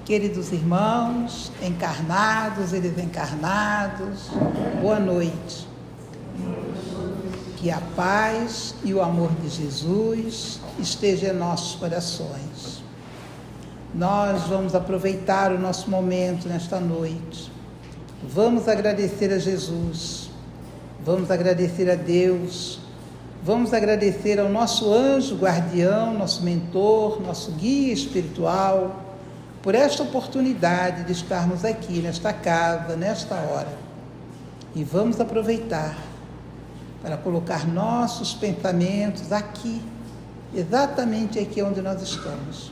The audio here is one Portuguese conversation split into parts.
Queridos irmãos, encarnados e desencarnados, boa noite. Que a paz e o amor de Jesus estejam em nossos corações. Nós vamos aproveitar o nosso momento nesta noite. Vamos agradecer a Jesus, vamos agradecer a Deus, vamos agradecer ao nosso anjo guardião, nosso mentor, nosso guia espiritual, por esta oportunidade de estarmos aqui nesta casa, nesta hora. E vamos aproveitar para colocar nossos pensamentos aqui, exatamente aqui onde nós estamos.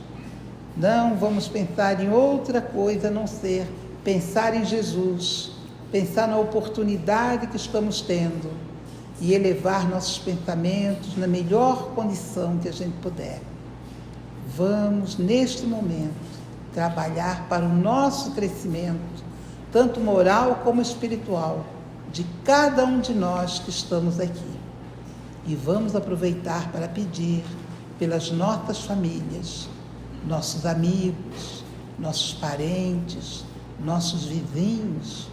Não vamos pensar em outra coisa a não ser pensar em Jesus, pensar na oportunidade que estamos tendo e elevar nossos pensamentos na melhor condição que a gente puder. Vamos, neste momento, trabalhar para o nosso crescimento, tanto moral como espiritual, de cada um de nós que estamos aqui. E vamos aproveitar para pedir pelas nossas famílias, nossos amigos, nossos parentes, nossos vizinhos,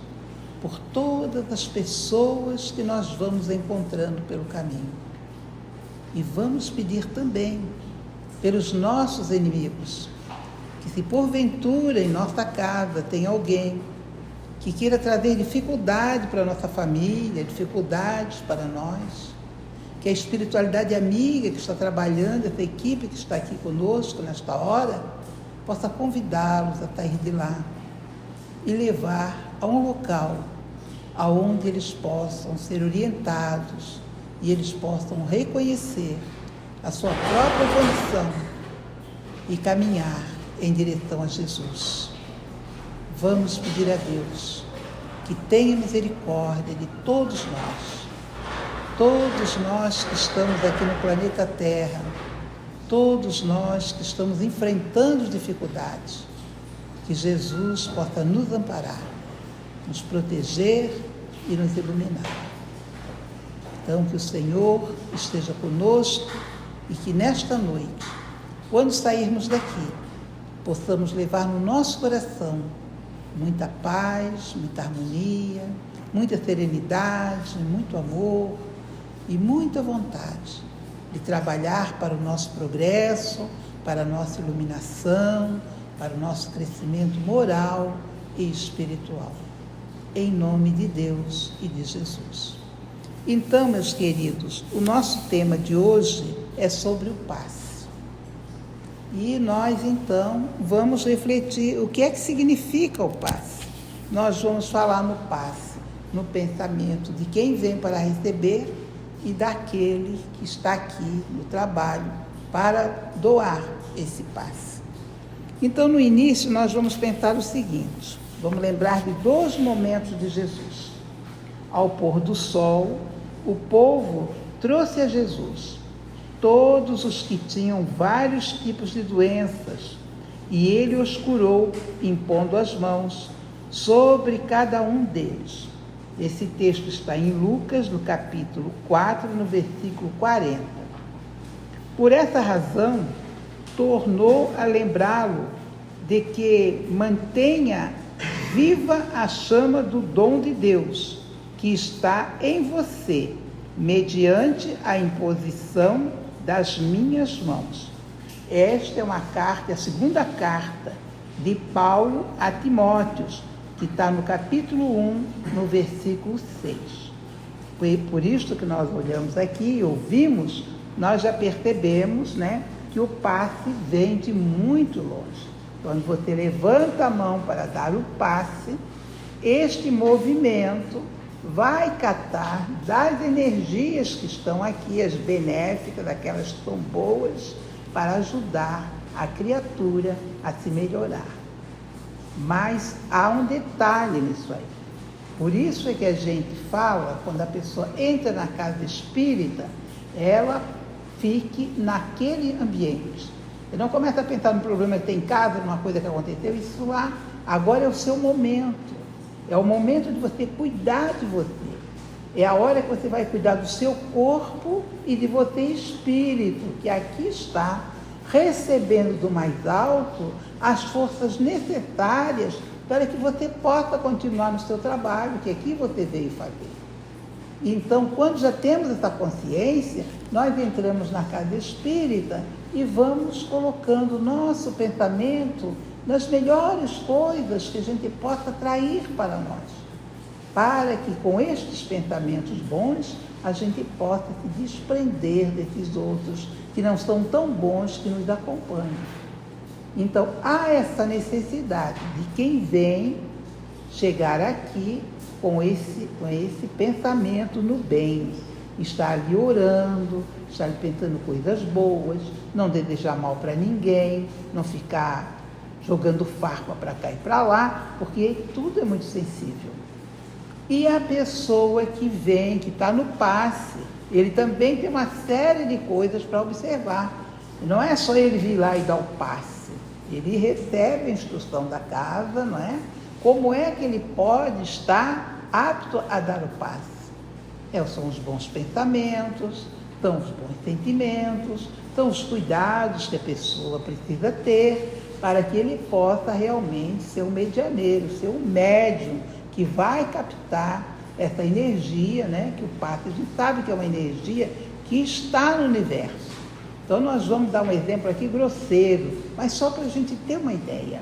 por todas as pessoas que nós vamos encontrando pelo caminho. E vamos pedir também pelos nossos inimigos, que se porventura em nossa casa tem alguém que queira trazer dificuldade para a nossa família, dificuldades para nós, que a espiritualidade amiga que está trabalhando, essa equipe que está aqui conosco nesta hora, possa convidá-los a sair de lá e levar a um local aonde eles possam ser orientados e eles possam reconhecer a sua própria condição e caminhar em direção a Jesus. Vamos pedir a Deus que tenha misericórdia de todos nós que estamos aqui no planeta Terra, todos nós que estamos enfrentando dificuldades, que Jesus possa nos amparar, nos proteger e nos iluminar. Então, que o Senhor esteja conosco e que nesta noite, quando sairmos daqui, possamos levar no nosso coração muita paz, muita harmonia, muita serenidade, muito amor e muita vontade de trabalhar para o nosso progresso, para a nossa iluminação, para o nosso crescimento moral e espiritual. Em nome de Deus e de Jesus. Então, meus queridos, o nosso tema de hoje é sobre o passe. E nós, então, vamos refletir o que é que significa o passe. Nós vamos falar no passe, no pensamento de quem vem para receber e daquele que está aqui no trabalho para doar esse passe. Então, no início, nós vamos pensar o seguinte, vamos lembrar de 2 momentos de Jesus. Ao pôr do sol, o povo trouxe a Jesus todos os que tinham vários tipos de doenças, e ele os curou, impondo as mãos sobre cada um deles. Esse texto está em Lucas, no capítulo 4, no versículo 40. Por essa razão, tornou a lembrá-lo de que mantenha viva a chama do dom de Deus, que está em você, mediante a imposição das minhas mãos. Esta é uma carta, a segunda carta de Paulo a Timóteo, que está no capítulo 1, no versículo 6. Foi por isso que nós olhamos aqui e ouvimos, nós já percebemos, que o passe vem de muito longe. Quando você levanta a mão para dar o passe, este movimento vai catar das energias que estão aqui, as benéficas, aquelas que são boas, para ajudar a criatura a se melhorar. Mas há um detalhe nisso aí. Por isso é que a gente fala, quando a pessoa entra na casa espírita, ela fique naquele ambiente. Você não começa a pensar no problema que tem em casa, numa coisa que aconteceu, isso lá, agora é o seu momento. É o momento de você cuidar de você. É a hora que você vai cuidar do seu corpo e de você espírito, que aqui está recebendo do mais alto as forças necessárias para que você possa continuar no seu trabalho, que aqui você veio fazer. Então, quando já temos essa consciência, nós entramos na casa espírita e vamos colocando nosso pensamento nas melhores coisas que a gente possa atrair para nós, para que com estes pensamentos bons a gente possa se desprender desses outros que não são tão bons que nos acompanham. Então, há essa necessidade de quem vem chegar aqui com esse pensamento no bem, estar ali orando, estar ali pensando coisas boas, não desejar mal para ninguém, não ficar jogando farpa para cá e para lá, porque tudo é muito sensível. E a pessoa que vem, que está no passe, ele também tem uma série de coisas para observar. Não é só ele vir lá e dar o passe. Ele recebe a instrução da casa, não é? Como é que ele pode estar apto a dar o passe? São os bons pensamentos, são os bons sentimentos, são os cuidados que a pessoa precisa ter para que ele possa realmente ser um medianeiro, ser um médium que vai captar essa energia, né? Que o passe, a gente sabe que é uma energia que está no universo. Então, nós vamos dar um exemplo aqui grosseiro, mas só para a gente ter uma ideia.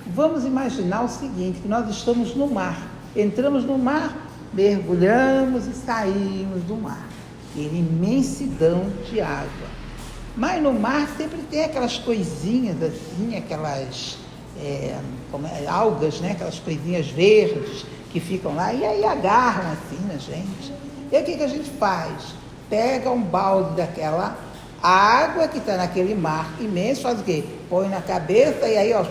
Vamos imaginar o seguinte, que nós estamos no mar, entramos no mar, mergulhamos e saímos do mar. Aquela imensidão de água. Mas no mar sempre tem aquelas coisinhas assim, aquelas algas, né? Aquelas coisinhas verdes que ficam lá e aí agarram assim na gente. E aí o que a gente faz? Pega um balde daquela água que está naquele mar imenso, faz o quê? Põe na cabeça e aí, ó,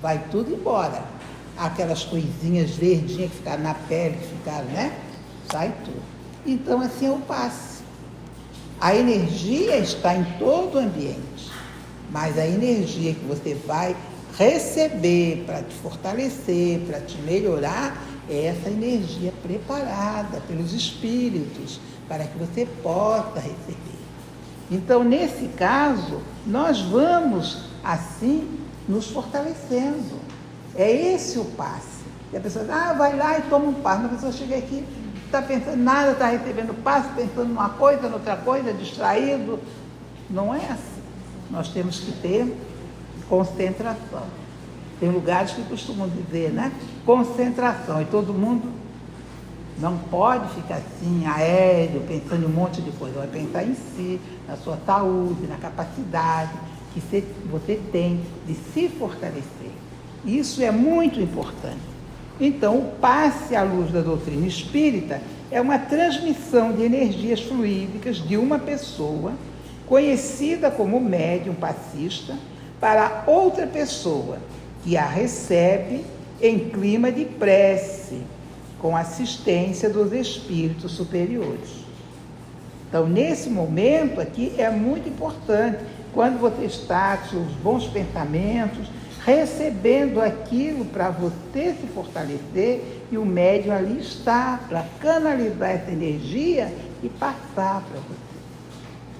vai tudo embora. Aquelas coisinhas verdinhas que ficaram na pele, que ficaram, né? Sai tudo. Então, assim é o passe. A energia está em todo o ambiente, mas a energia que você vai receber para te fortalecer, para te melhorar, é essa energia preparada pelos espíritos, para que você possa receber. Então, nesse caso, nós vamos, assim, nos fortalecendo. É esse o passe. E a pessoa diz, vai lá e toma um passe. A pessoa chega aqui, está pensando nada, está recebendo passe, pensando numa coisa, noutra coisa, distraído. Não é assim. Nós temos que ter concentração. Tem lugares que costumam dizer, né? Concentração. E todo mundo não pode ficar assim, aéreo, pensando em um monte de coisa. Vai pensar em si, na sua saúde, na capacidade que você tem de se fortalecer. Isso é muito importante. Então, o passe à luz da doutrina espírita é uma transmissão de energias fluídicas de uma pessoa, conhecida como médium passista, para outra pessoa, que a recebe em clima de prece, com assistência dos espíritos superiores. Então, nesse momento aqui é muito importante, quando você está com seus bons pensamentos, recebendo aquilo para você se fortalecer, e o médium ali está para canalizar essa energia e passar para você.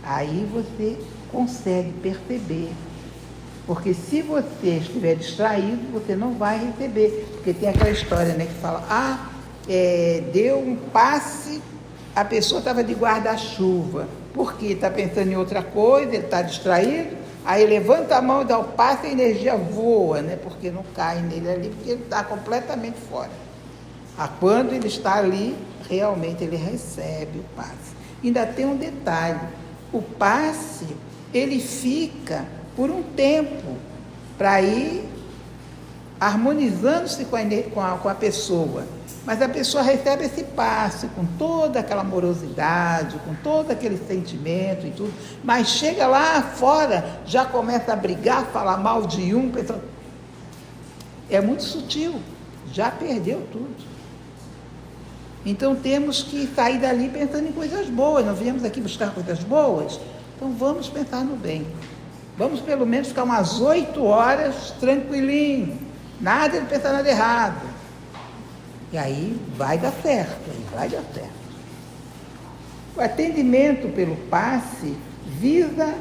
Aí você consegue perceber. Porque se você estiver distraído, você não vai receber. Porque tem aquela história, né, que fala, deu um passe, a pessoa estava de guarda-chuva. Por quê? Está pensando em outra coisa, ele está distraído, aí levanta a mão e dá o passe e a energia voa, né? Porque não cai nele ali, porque ele está completamente fora. Quando ele está ali, realmente ele recebe o passe. Ainda tem um detalhe, o passe, ele fica por um tempo, para ir harmonizando-se com a pessoa. Mas a pessoa recebe esse passe com toda aquela amorosidade, com todo aquele sentimento e tudo, mas chega lá fora, já começa a brigar, falar mal de um, é muito sutil, já perdeu tudo. Então temos que sair dali pensando em coisas boas, nós viemos aqui buscar coisas boas, então vamos pensar no bem. Vamos pelo menos ficar umas 8 horas tranquilinho, nada de pensar nada errado. E aí vai dar certo, O atendimento pelo passe visa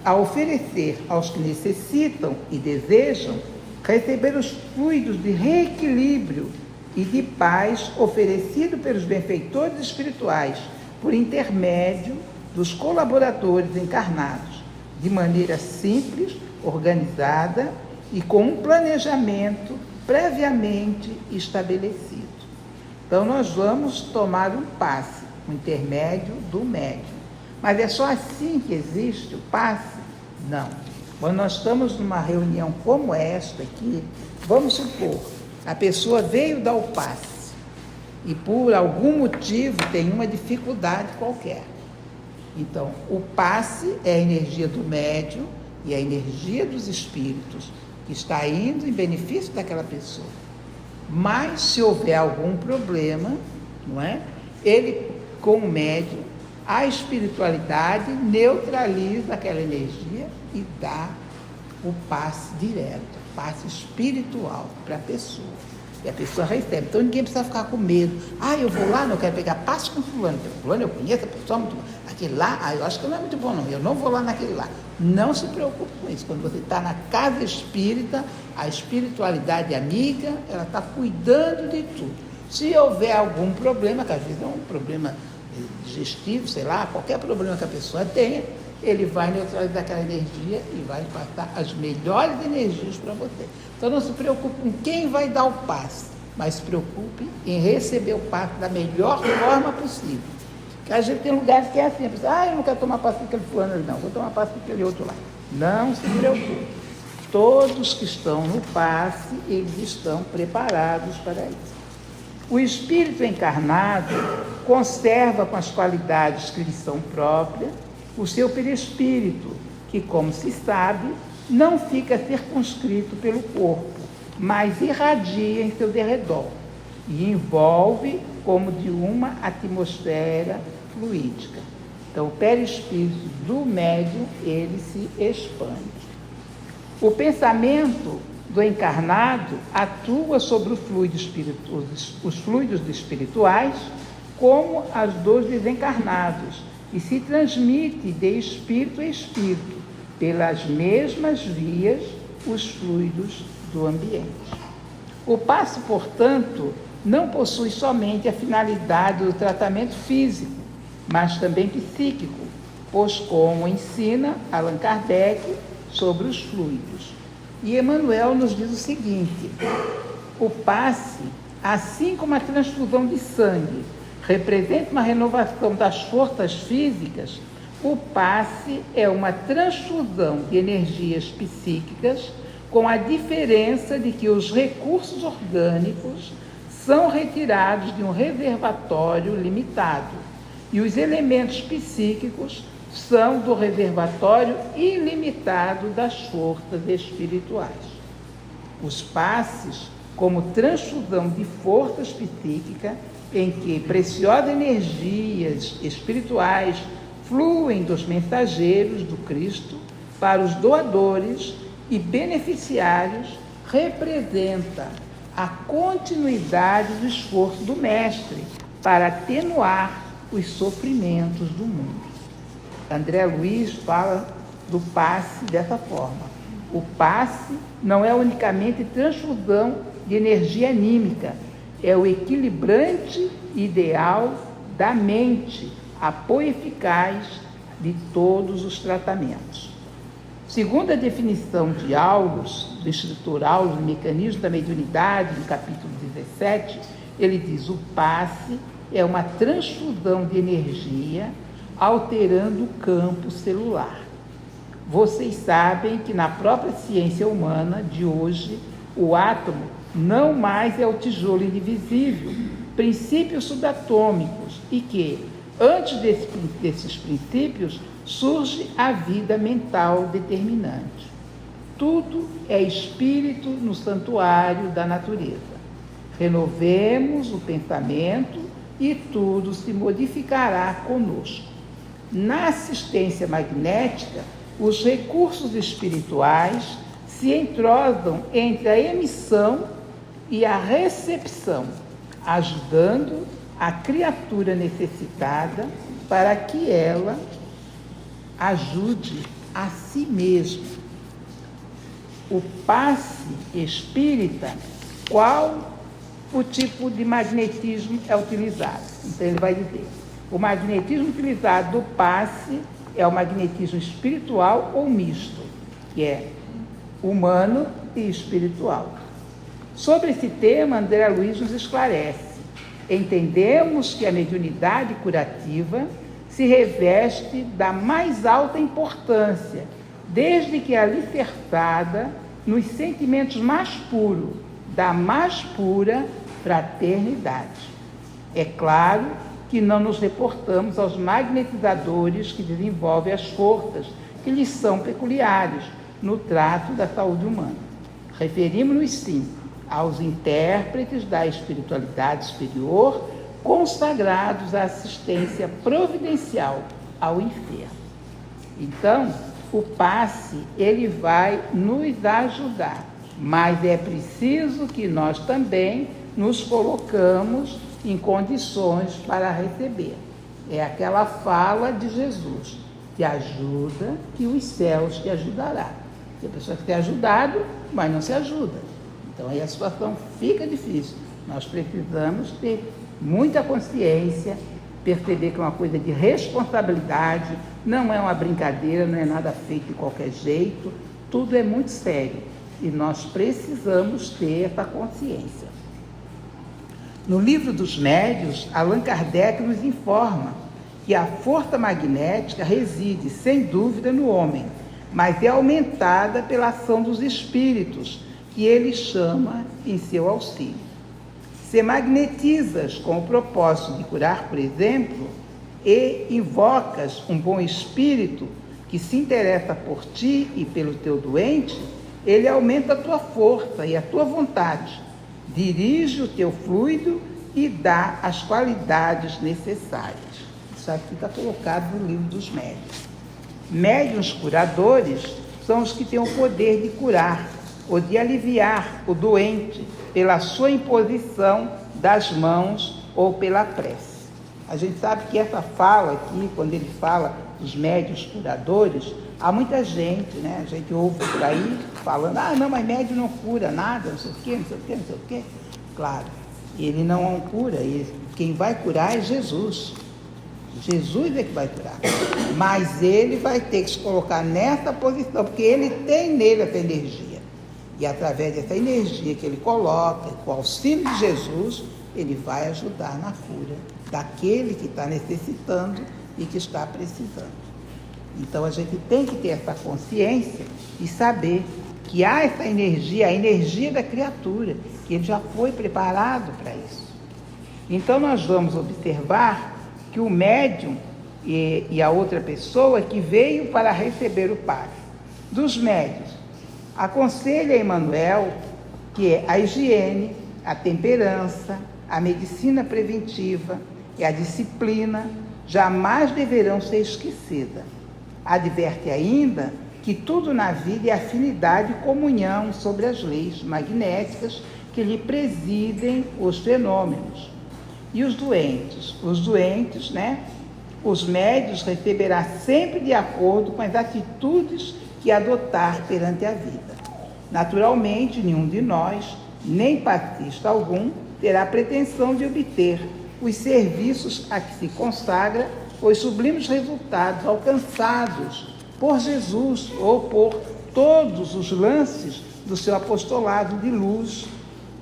a oferecer aos que necessitam e desejam receber os fluidos de reequilíbrio e de paz oferecido pelos benfeitores espirituais por intermédio dos colaboradores encarnados, de maneira simples, organizada e com um planejamento previamente estabelecido. Então, nós vamos tomar um passe, um intermédio do médium. Mas é só assim que existe o passe? Não. Quando nós estamos numa reunião como esta aqui, vamos supor, a pessoa veio dar o passe e por algum motivo tem uma dificuldade qualquer. Então, o passe é a energia do médium e a energia dos espíritos que está indo em benefício daquela pessoa. Mas, se houver algum problema, não é? Ele, com o médium, a espiritualidade neutraliza aquela energia e dá o passe direto, passe espiritual para a pessoa. E a pessoa recebe. Então ninguém precisa ficar com medo. Eu vou lá, não quero pegar passe com fulano. Fulano eu conheço, a pessoa muito bom. Aquele lá, eu acho que não é muito bom não. Eu não vou lá naquele lá. Não se preocupe com isso. Quando você está na casa espírita, a espiritualidade amiga, ela está cuidando de tudo. Se houver algum problema, que às vezes é um problema digestivo, sei lá, qualquer problema que a pessoa tenha, ele vai neutralizar aquela energia e vai passar as melhores energias para você. Então não se preocupe com quem vai dar o passe, mas se preocupe em receber o passe da melhor forma possível. Porque a gente tem lugares que é assim, a pessoa, eu não quero tomar passe daquele fulano ali, não, vou tomar passe daquele outro lá. Não se preocupe. Todos que estão no passe, eles estão preparados para isso. O espírito encarnado conserva com as qualidades que lhe são próprias o seu perispírito, que, como se sabe, não fica circunscrito pelo corpo, mas irradia em seu derredor e envolve como de uma atmosfera fluídica. Então, o perispírito do médium, ele se expande. O pensamento do encarnado atua sobre os fluidos espirituais como as dos desencarnados e se transmite de espírito a espírito, pelas mesmas vias, os fluidos do ambiente. O passe, portanto, não possui somente a finalidade do tratamento físico, mas também psíquico, pois como ensina Allan Kardec sobre os fluidos. E Emmanuel nos diz o seguinte: o passe, assim como a transfusão de sangue representa uma renovação das forças físicas, o passe é uma transfusão de energias psíquicas, com a diferença de que os recursos orgânicos são retirados de um reservatório limitado e os elementos psíquicos são do reservatório ilimitado das forças espirituais. Os passes, como transfusão de forças psíquicas, em que preciosas energias espirituais fluem dos mensageiros do Cristo para os doadores e beneficiários, representa a continuidade do esforço do Mestre para atenuar os sofrimentos do mundo. André Luiz fala do passe dessa forma. O passe não é unicamente transfusão de energia anímica, é o equilibrante ideal da mente, apoio eficaz de todos os tratamentos. Segundo a definição de Aulus, do instrutor Aulus, do mecanismo da mediunidade, no capítulo 17, ele diz: o passe é uma transfusão de energia alterando o campo celular. Vocês sabem que na própria ciência humana de hoje, o átomo não mais é o tijolo indivisível, princípios subatômicos, e que, antes desses princípios, surge a vida mental determinante. Tudo é espírito no santuário da natureza. Renovemos o pensamento e tudo se modificará conosco. Na assistência magnética, os recursos espirituais se entrosam entre a emissão e a recepção, ajudando a criatura necessitada para que ela ajude a si mesmo. O passe espírita, qual o tipo de magnetismo é utilizado? Então ele vai dizer, o magnetismo utilizado do passe é o magnetismo espiritual ou misto, que é humano e espiritual. Sobre esse tema, André Luiz nos esclarece. Entendemos que a mediunidade curativa se reveste da mais alta importância, desde que é alicerçada nos sentimentos mais puros, da mais pura fraternidade. É claro que não nos reportamos aos magnetizadores que desenvolvem as forças que lhes são peculiares no trato da saúde humana. Referimos-nos, sim, aos intérpretes da espiritualidade superior, consagrados à assistência providencial ao enfermo. Então, o passe, ele vai nos ajudar, mas é preciso que nós também nos colocamos em condições para receber. É aquela fala de Jesus, te ajuda que os céus te ajudará. Tem pessoa que tem ajudado, mas não se ajuda. Então aí a situação fica difícil. Nós precisamos ter muita consciência, perceber que é uma coisa de responsabilidade, não é uma brincadeira, não é nada feito de qualquer jeito, tudo é muito sério e nós precisamos ter essa consciência. No livro dos Médiuns, Allan Kardec nos informa que a força magnética reside, sem dúvida, no homem, mas é aumentada pela ação dos espíritos, que ele chama em seu auxílio. Se magnetizas com o propósito de curar, por exemplo, e invocas um bom espírito que se interessa por ti e pelo teu doente, ele aumenta a tua força e a tua vontade, dirige o teu fluido e dá as qualidades necessárias. Isso aqui está colocado no livro dos médiuns. Médiuns curadores são os que têm o poder de curar ou de aliviar o doente pela sua imposição das mãos ou pela prece. A gente sabe que essa fala aqui, quando ele fala dos médiuns curadores, há muita gente, né? A gente ouve por aí falando, não, mas médium não cura nada, não sei o quê, não sei o quê, não sei o quê. Claro, ele não cura, quem vai curar é Jesus. Jesus é que vai curar. Mas ele vai ter que se colocar nessa posição, porque ele tem nele essa energia. E através dessa energia que ele coloca, com o auxílio de Jesus, ele vai ajudar na cura daquele que está necessitando e que está precisando. Então a gente tem que ter essa consciência e saber que há essa energia, a energia da criatura, que ele já foi preparado para isso. Então nós vamos observar que o médium e a outra pessoa que veio para receber o passe. Dos médiuns, aconselha Emmanuel que é a higiene, a temperança, a medicina preventiva e a disciplina jamais deverão ser esquecidas. Adverte ainda que tudo na vida é afinidade e comunhão sobre as leis magnéticas que lhe presidem os fenômenos. E os doentes? Os doentes, os médiuns receberá sempre de acordo com as atitudes que adotar perante a vida. Naturalmente, nenhum de nós, nem passista algum, terá pretensão de obter os serviços a que se consagra os sublimes resultados alcançados por Jesus ou por todos os lances do seu apostolado de luz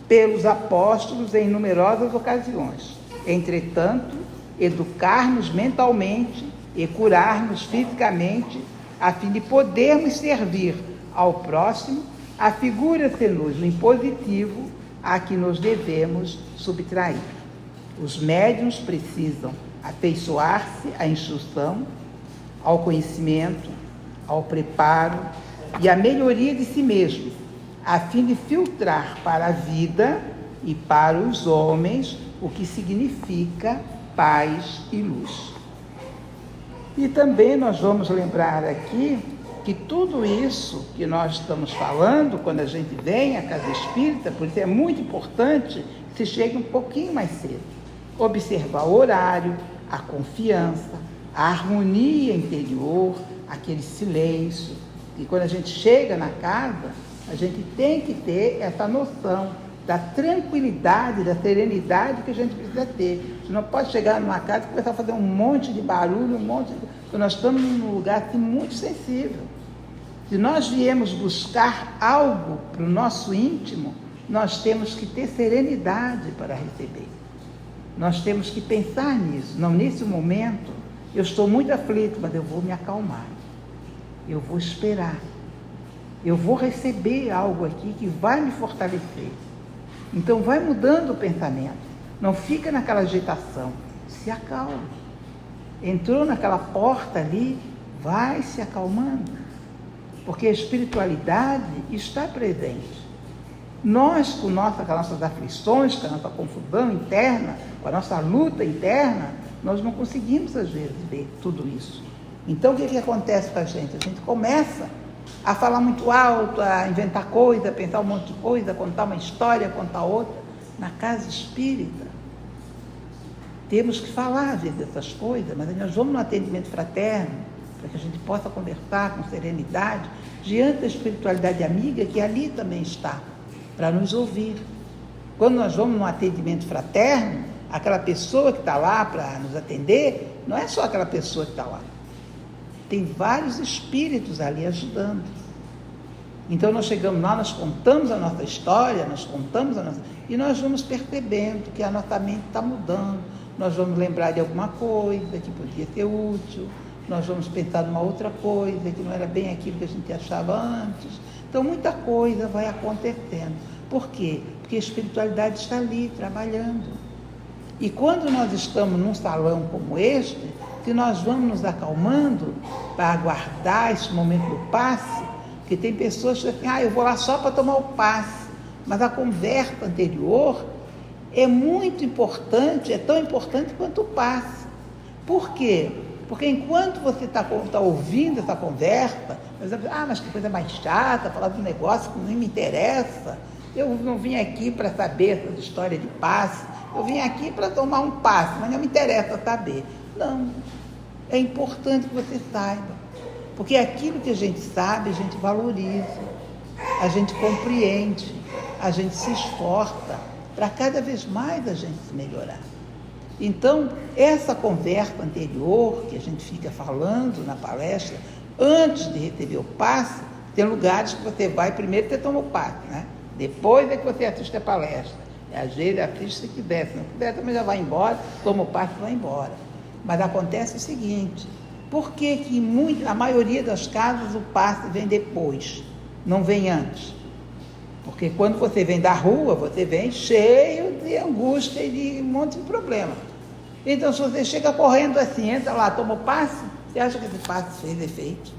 pelos apóstolos em numerosas ocasiões. Entretanto, educar-nos mentalmente e curar-nos fisicamente, a fim de podermos servir ao próximo, afigura-se-nos no impositivo a que nos devemos subtrair. Os médiuns precisam afeiçoar-se à instrução, ao conhecimento, ao preparo e à melhoria de si mesmos, a fim de filtrar para a vida e para os homens o que significa paz e luz. E também nós vamos lembrar aqui que tudo isso que nós estamos falando, quando a gente vem à Casa Espírita, por isso é muito importante que se chegue um pouquinho mais cedo. Observar o horário, a confiança, a harmonia interior, aquele silêncio. E quando a gente chega na casa, a gente tem que ter essa noção da tranquilidade, da serenidade que a gente precisa ter. Você não pode chegar numa casa e começar a fazer um monte de barulho, porque nós estamos num lugar assim, muito sensível. Se nós viemos buscar algo para o nosso íntimo, nós temos que ter serenidade para receber. Nós temos que pensar nisso. Não, nesse momento, eu estou muito aflito, mas eu vou me acalmar. Eu vou esperar. Eu vou receber algo aqui que vai me fortalecer. Então, vai mudando o pensamento. Não fica naquela agitação. Se acalma. Entrou naquela porta ali, vai se acalmando. Porque a espiritualidade está presente. Nós, com as nossas aflições, com a nossa confusão interna, com a nossa luta interna, nós não conseguimos, às vezes, ver tudo isso. Então, o que acontece com a gente? A gente começa a falar muito alto, a inventar coisa, a pensar um monte de coisa, a contar uma história, a contar outra. Na casa espírita, temos que falar, às vezes, dessas coisas, mas nós vamos no atendimento fraterno, para que a gente possa conversar com serenidade, diante da espiritualidade amiga que ali também está, para nos ouvir. Quando nós vamos num atendimento fraterno, aquela pessoa que está lá para nos atender, não é só aquela pessoa que está lá. Tem vários espíritos ali ajudando. Então nós chegamos lá, nós contamos a nossa história, e nós vamos percebendo que a nossa mente está mudando. Nós vamos lembrar de alguma coisa que podia ser útil, nós vamos pensar numa outra coisa que não era bem aquilo que a gente achava antes. Então muita coisa vai acontecendo. Por quê? Porque a espiritualidade está ali, trabalhando. E quando nós estamos num salão como este, se nós vamos nos acalmando para aguardar esse momento do passe, porque tem pessoas que dizem, eu vou lá só para tomar o passe, mas a conversa anterior é muito importante, é tão importante quanto o passe. Por quê? Porque enquanto você está ouvindo essa conversa, você vai, mas que coisa mais chata, falar de um negócio que nem me interessa, eu não vim aqui para saber essa história de passe, eu vim aqui para tomar um passe, mas não me interessa saber. Não, é importante que você saiba, porque aquilo que a gente sabe, a gente valoriza, a gente compreende, a gente se esforça para cada vez mais a gente se melhorar. Então, essa conversa anterior, que a gente fica falando na palestra, antes de receber o passe, tem lugares que você vai, primeiro você toma o passe, né? Depois é que você assiste a palestra. E às vezes assiste se quiser, se não quiser também já vai embora, toma o passe e vai embora. Mas acontece o seguinte, por que a maioria das casas o passe vem depois, não vem antes? Porque quando você vem da rua, você vem cheio de angústia e de um monte de problema. Então, se você chega correndo assim, entra lá, toma o passe, você acha que esse passe fez efeito?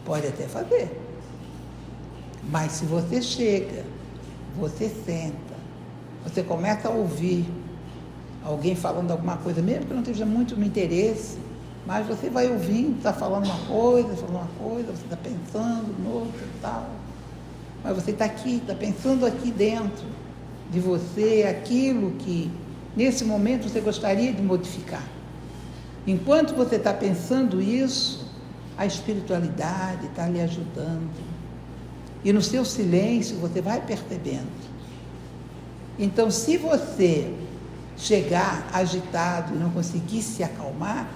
Pode até fazer. Mas se você chega, você senta, você começa a ouvir alguém falando alguma coisa, mesmo que não esteja muito no interesse, mas você vai ouvindo, está falando uma coisa, você está pensando no outro e tal. Mas você está aqui, está pensando aqui dentro de você aquilo que, nesse momento, você gostaria de modificar. Enquanto você está pensando isso, a espiritualidade está lhe ajudando. E no seu silêncio, você vai percebendo. Então, se você chegar agitado e não conseguir se acalmar,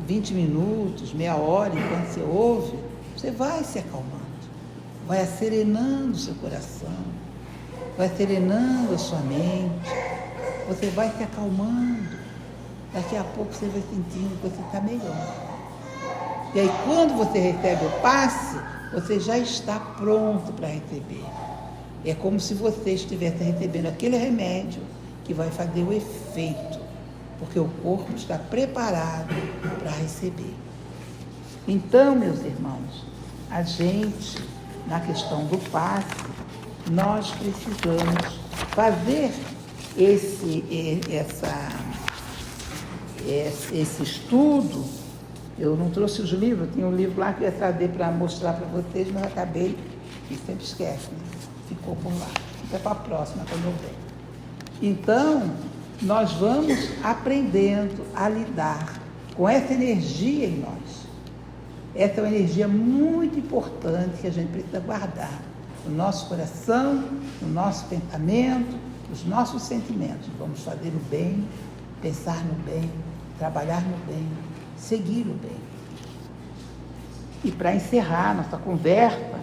20 minutos, meia hora, enquanto você ouve, você vai se acalmando, vai acerenando o seu coração, vai serenando a sua mente, você vai se acalmando, daqui a pouco você vai sentindo que você está melhor. E aí quando você recebe o passe, você já está pronto para receber. É como se você estivesse recebendo aquele remédio que vai fazer o efeito, porque o corpo está preparado para receber. Então, meus irmãos, a gente, na questão do passe, nós precisamos fazer esse estudo. Eu não trouxe os livros, tinha um livro lá que eu ia trazer para mostrar para vocês, mas acabei, e sempre esquece, né? Ficou por lá. Fica para a próxima, quando eu ver. Então, nós vamos aprendendo a lidar com essa energia em nós. Essa é uma energia muito importante que a gente precisa guardar no nosso coração, no nosso pensamento, nos nossos sentimentos. Vamos fazer o bem, pensar no bem, trabalhar no bem, seguir o bem. E para encerrar nossa conversa,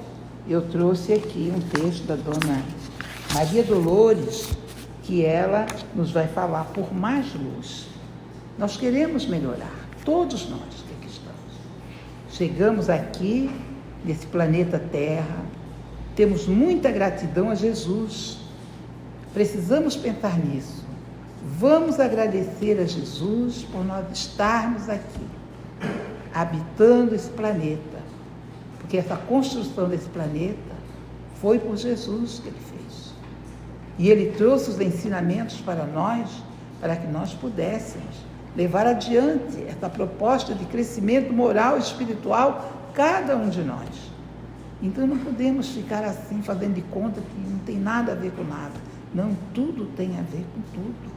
eu trouxe aqui um texto da dona Maria Dolores, que ela nos vai falar por mais luz. Nós queremos melhorar, todos nós que aqui estamos. Chegamos aqui, nesse planeta Terra, temos muita gratidão a Jesus. Precisamos pensar nisso. Vamos agradecer a Jesus por nós estarmos aqui, habitando esse planeta. Porque essa construção desse planeta foi por Jesus que ele fez. E ele trouxe os ensinamentos para nós, para que nós pudéssemos levar adiante essa proposta de crescimento moral e espiritual, cada um de nós. Então não podemos ficar assim, fazendo de conta que não tem nada a ver com nada. Não, tudo tem a ver com tudo.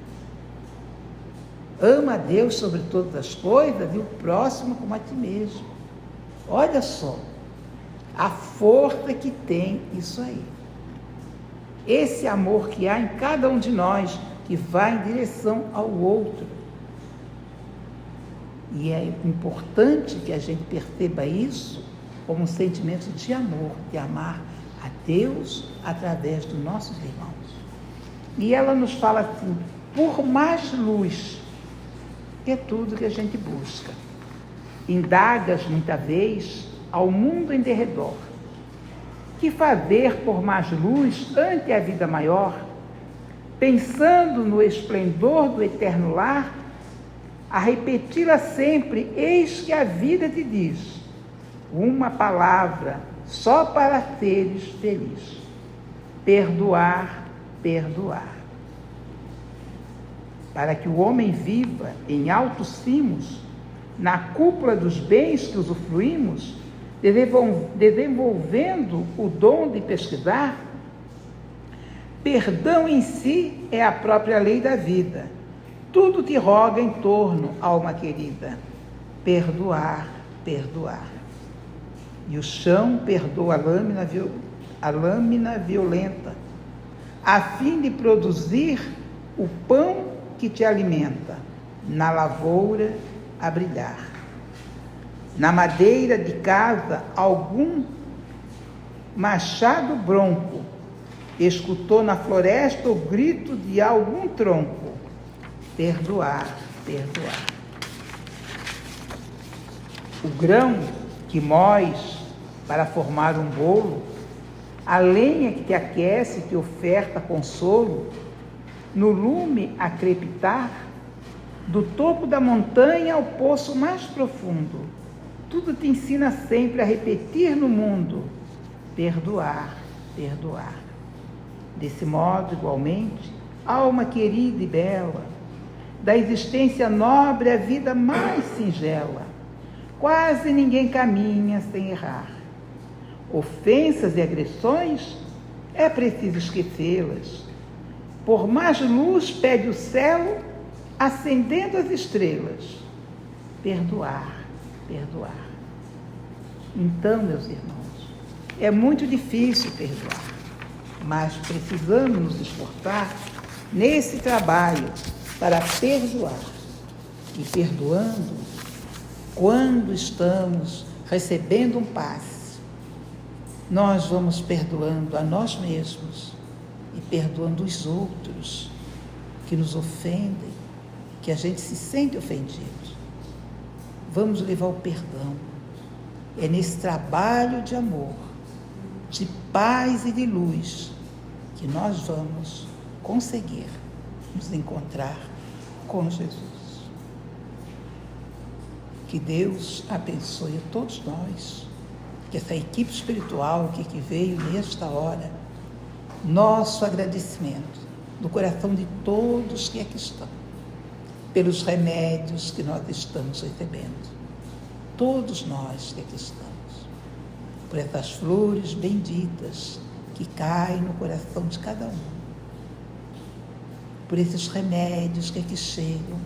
Ama a Deus sobre todas as coisas e o próximo como a ti mesmo. Olha só a força que tem isso aí. Esse amor que há em cada um de nós, que vai em direção ao outro. E é importante que a gente perceba isso como um sentimento de amor, de amar a Deus através dos nossos irmãos. E ela nos fala assim, por mais luz, que é tudo que a gente busca. Indagas, muita vez, ao mundo em derredor. Que fazer por mais luz ante a vida maior? Pensando no esplendor do eterno lar, a repeti-la sempre, eis que a vida te diz, uma palavra só para seres feliz. Perdoar, perdoar. Para que o homem viva em altos cimos, na cúpula dos bens que usufruímos, desenvolvendo o dom de pesquisar, perdão em si é a própria lei da vida. Tudo te roga em torno, alma querida. Perdoar, perdoar. E o chão perdoa a lâmina violenta, a fim de produzir o pão que te alimenta, na lavoura a brilhar. Na madeira de casa, algum machado bronco escutou na floresta o grito de algum tronco. Perdoar, perdoar. O grão que moes para formar um bolo, a lenha que te aquece, te oferta consolo, no lume a crepitar, do topo da montanha ao poço mais profundo, tudo te ensina sempre a repetir no mundo, perdoar, perdoar. Desse modo, igualmente, alma querida e bela, da existência nobre a vida mais singela, quase ninguém caminha sem errar. Ofensas e agressões, é preciso esquecê-las. Por mais luz pede o céu, acendendo as estrelas. Perdoar, perdoar. Então, meus irmãos, é muito difícil perdoar, mas precisamos nos esforçar nesse trabalho para perdoar. E perdoando, quando estamos recebendo um passe, nós vamos perdoando a nós mesmos e perdoando os outros que nos ofendem, que a gente se sente ofendido. Vamos levar o perdão. É nesse trabalho de amor, de paz e de luz, que nós vamos conseguir nos encontrar com Jesus. Que Deus abençoe a todos nós, que essa equipe espiritual que veio nesta hora, nosso agradecimento do coração de todos que aqui estão, pelos remédios que nós estamos recebendo, todos nós que aqui estamos, por essas flores benditas que caem no coração de cada um. por esses remédios que aqui chegam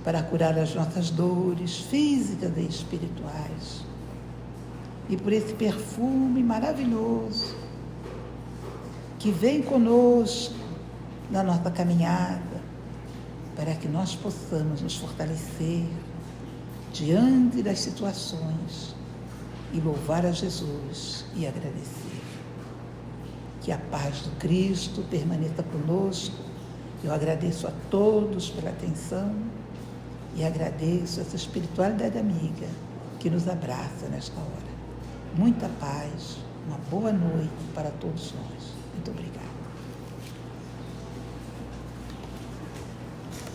para curar as nossas dores físicas e espirituais. E por esse perfume maravilhoso que vem conosco na nossa caminhada, para que nós possamos nos fortalecer diante das situações e louvar a Jesus e agradecer. Que a paz do Cristo permaneça conosco. Eu agradeço a todos pela atenção e agradeço essa espiritualidade amiga que nos abraça nesta hora. Muita paz, uma boa noite para todos nós. Muito obrigada.